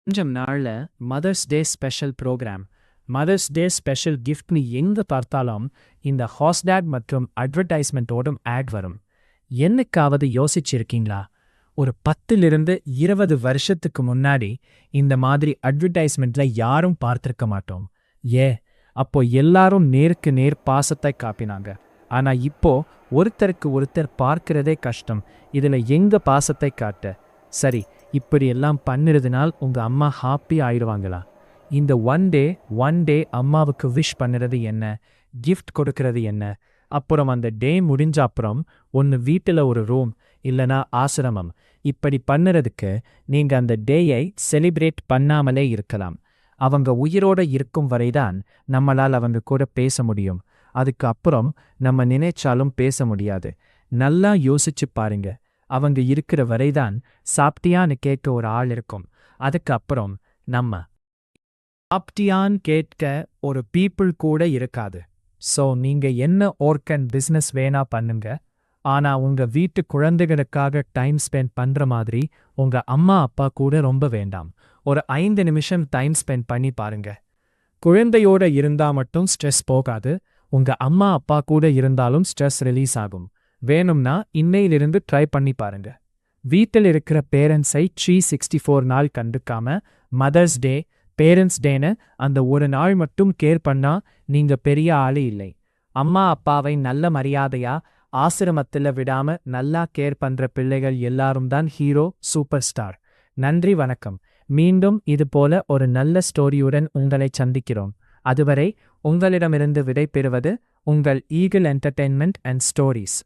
கொஞ்சம் நாள்ல mother's day special programme, mother's day special கிஃப்ட்னு எங்க பார்த்தாலும் இந்த ஹாஸ்டேக் மற்றும் அட்வர்டைஸ்மெண்ட்டோடும் ஆட் வரும். என்னைக்காவது யோசிச்சிருக்கீங்களா? ஒரு 10லிருந்து 20 வருஷத்துக்கு முன்னாடி இந்த மாதிரி அட்வர்டைஸ்மெண்ட்ல யாரும் பார்த்திருக்க மாட்டோம். அப்போ எல்லாரும் நேருக்கு நேர் பாசத்தை காப்பினாங்க. ஆனா இப்போ ஒருத்தருக்கு ஒருத்தர் பார்க்கிறதே கஷ்டம். இதுல எங்க பாசத்தை காட்ட? சரி, இப்படி எல்லாம் பண்ணுறதுனால் உங்க அம்மா ஹாப்பி ஆயிடுவாங்களா? இந்த ஒன் டே அம்மாவுக்கு விஷ் பண்ணுறது என்ன, கிஃப்ட் கொடுக்கறது என்ன, அப்புறம் அந்த டே முடிஞ்ச அப்புறம் ஒன்று வீட்டில் ஒரு ரூம் இல்லைனா ஆசிரமம் இப்படி பண்ணுறதுக்கு நீங்கள் அந்த டேயை செலிப்ரேட் பண்ணாமலே இருக்கலாம். அவங்க உயிரோட இருக்கும் வரைதான் நம்மளால் அவங்க கூட பேச முடியும். அதுக்கு அப்புறம் நம்ம நினைச்சாலும் பேச முடியாது. நல்லா யோசிச்சு பாருங்க. அவங்க இருக்கிற வரைதான் சாப்பிட்டியான்னு கேட்க ஒரு ஆள் இருக்கும். அதுக்கு அப்புறம் நம்ம சாப்பிட்டியான்னு கேட்க ஒரு பீப்புள் கூட இருக்காது. ஸோ நீங்க என்ன ஓர்கன் பிஸ்னஸ் வேணா பண்ணுங்க, ஆனா உங்க வீட்டு குழந்தைகளுக்காக டைம் ஸ்பெண்ட் பண்ற மாதிரி உங்க அம்மா அப்பா கூட ரொம்ப வேண்டாம். ஒரு 5 நிமிஷம் டைம் ஸ்பெண்ட் பண்ணி பாருங்க. குழந்தையோட இருந்தா மட்டும் ஸ்ட்ரெஸ் போகாது, உங்க அம்மா அப்பா கூட இருந்தாலும் ஸ்ட்ரெஸ் ரிலீஸ் ஆகும். வேணும்னா இன்னையிலிருந்து ட்ரை பண்ணி பாருங்க. வீட்டில் இருக்கிற பேரண்ட்ஸை 364 நாள் கண்டுக்காம மதர்ஸ் டே, பேரண்ட்ஸ் டேன்னு அந்த ஒரு நாள் மட்டும் கேர் பண்ணா நீங்க பெரிய ஆளு இல்லை. அம்மா அப்பாவை நல்ல மரியாதையா ஆசிரமத்தில் விடாம நல்லா கேர் பண்ற பிள்ளைகள் எல்லாரும் தான் ஹீரோ, சூப்பர் ஸ்டார். நன்றி, வணக்கம். மீண்டும் இது போல ஒரு நல்ல ஸ்டோரியுடன் உங்களை சந்திக்கிறோம். அதுவரை உங்களிடமிருந்து விடை பெறுவது உங்கள் ஈகிள் என்டர்டெயின்மெண்ட் அண்ட் ஸ்டோரிஸ்.